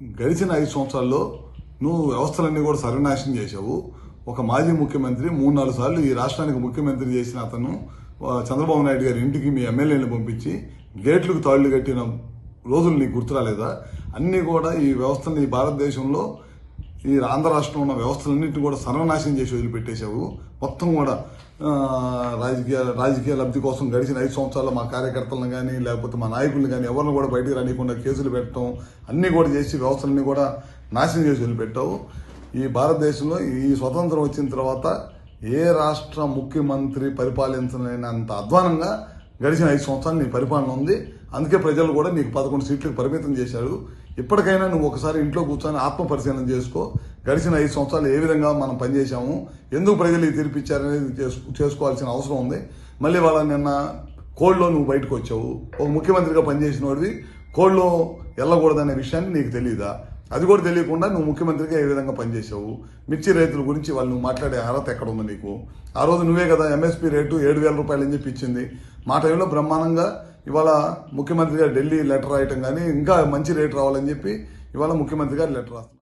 గడిచిన 5 సంవత్సరాల్లో నువ్వు వ్యవస్థలన్నీ కూడా సర్వనాశనం చేశావు. ఒక మాజీ ముఖ్యమంత్రి 3-4 సార్లు ఈ రాష్ట్రానికి ముఖ్యమంత్రి చేసిన అతను చంద్రబాబు నాయుడు గారి ఇంటికి మీ ఎమ్మెల్యేలను పంపించి గేట్లకు తాళ్లు కట్టిన రోజులు నీకు గుర్తురాలేదా? అన్నీ కూడా ఈ వ్యవస్థని భారతదేశంలో ఈ ఆంధ్ర రాష్ట్రంలో ఉన్న వ్యవస్థలన్నింటినీ కూడా సర్వనాశనం చేసి వదిలిపెట్టేశావు. మొత్తం కూడా రాజకీయ లబ్ధి కోసం గడిచిన 5 సంవత్సరాల్లో మా కార్యకర్తలను కానీ లేకపోతే మా నాయకులను కానీ ఎవరిని కూడా బయటికి రానియకుండా కేసులు పెట్టడం అన్నీ కూడా చేసి వ్యవస్థలన్నీ కూడా నాశనం చేసి వదిలిపెట్టావు. ఈ భారతదేశంలో ఈ స్వతంత్రం వచ్చిన తర్వాత ఏ రాష్ట్ర ముఖ్యమంత్రి పరిపాలించలేనంత అధ్వానంగా గడిచిన 5 సంవత్సరాలు నీ పరిపాలన ఉంది. అందుకే ప్రజలు కూడా నీకు 11 సీట్లకు పరిమితం చేశారు. ఇప్పటికైనా నువ్వు ఒకసారి ఇంట్లో కూర్చొని ఆత్మ పరిశీలన చేసుకో. గడిచిన 5 సంవత్సరాలు ఏ విధంగా మనం పనిచేశాము, ఎందుకు ప్రజలు ఈ తీర్పిచ్చారనేది చేసుకోవాల్సిన అవసరం ఉంది. మళ్ళీ వాళ్ళ నిన్న కోడ్లో నువ్వు బయటకు వచ్చావు. ఒక ముఖ్యమంత్రిగా పనిచేసిన వాడివి కోడ్లో వెళ్ళకూడదనే విషయాన్ని నీకు తెలియదా? అది కూడా తెలియకుండా నువ్వు ముఖ్యమంత్రిగా ఏ విధంగా పనిచేసావు? మిర్చి రైతుల గురించి వాళ్ళు నువ్వు మాట్లాడే అర్హత ఎక్కడ ఉంది నీకు? ఆ రోజు నువ్వే కదా ఎంఎస్పీ రేటు 7,000 రూపాయలు అని చెప్పి ఇచ్చింది. మా టైంలో బ్రహ్మాండంగా ఇవాళ ముఖ్యమంత్రిగా ఢిల్లీ లెటర్ రాయటం కానీ ఇంకా మంచి రేటు రావాలని చెప్పి ఇవాళ ముఖ్యమంత్రి గారు లెటర్ రాస్తారు.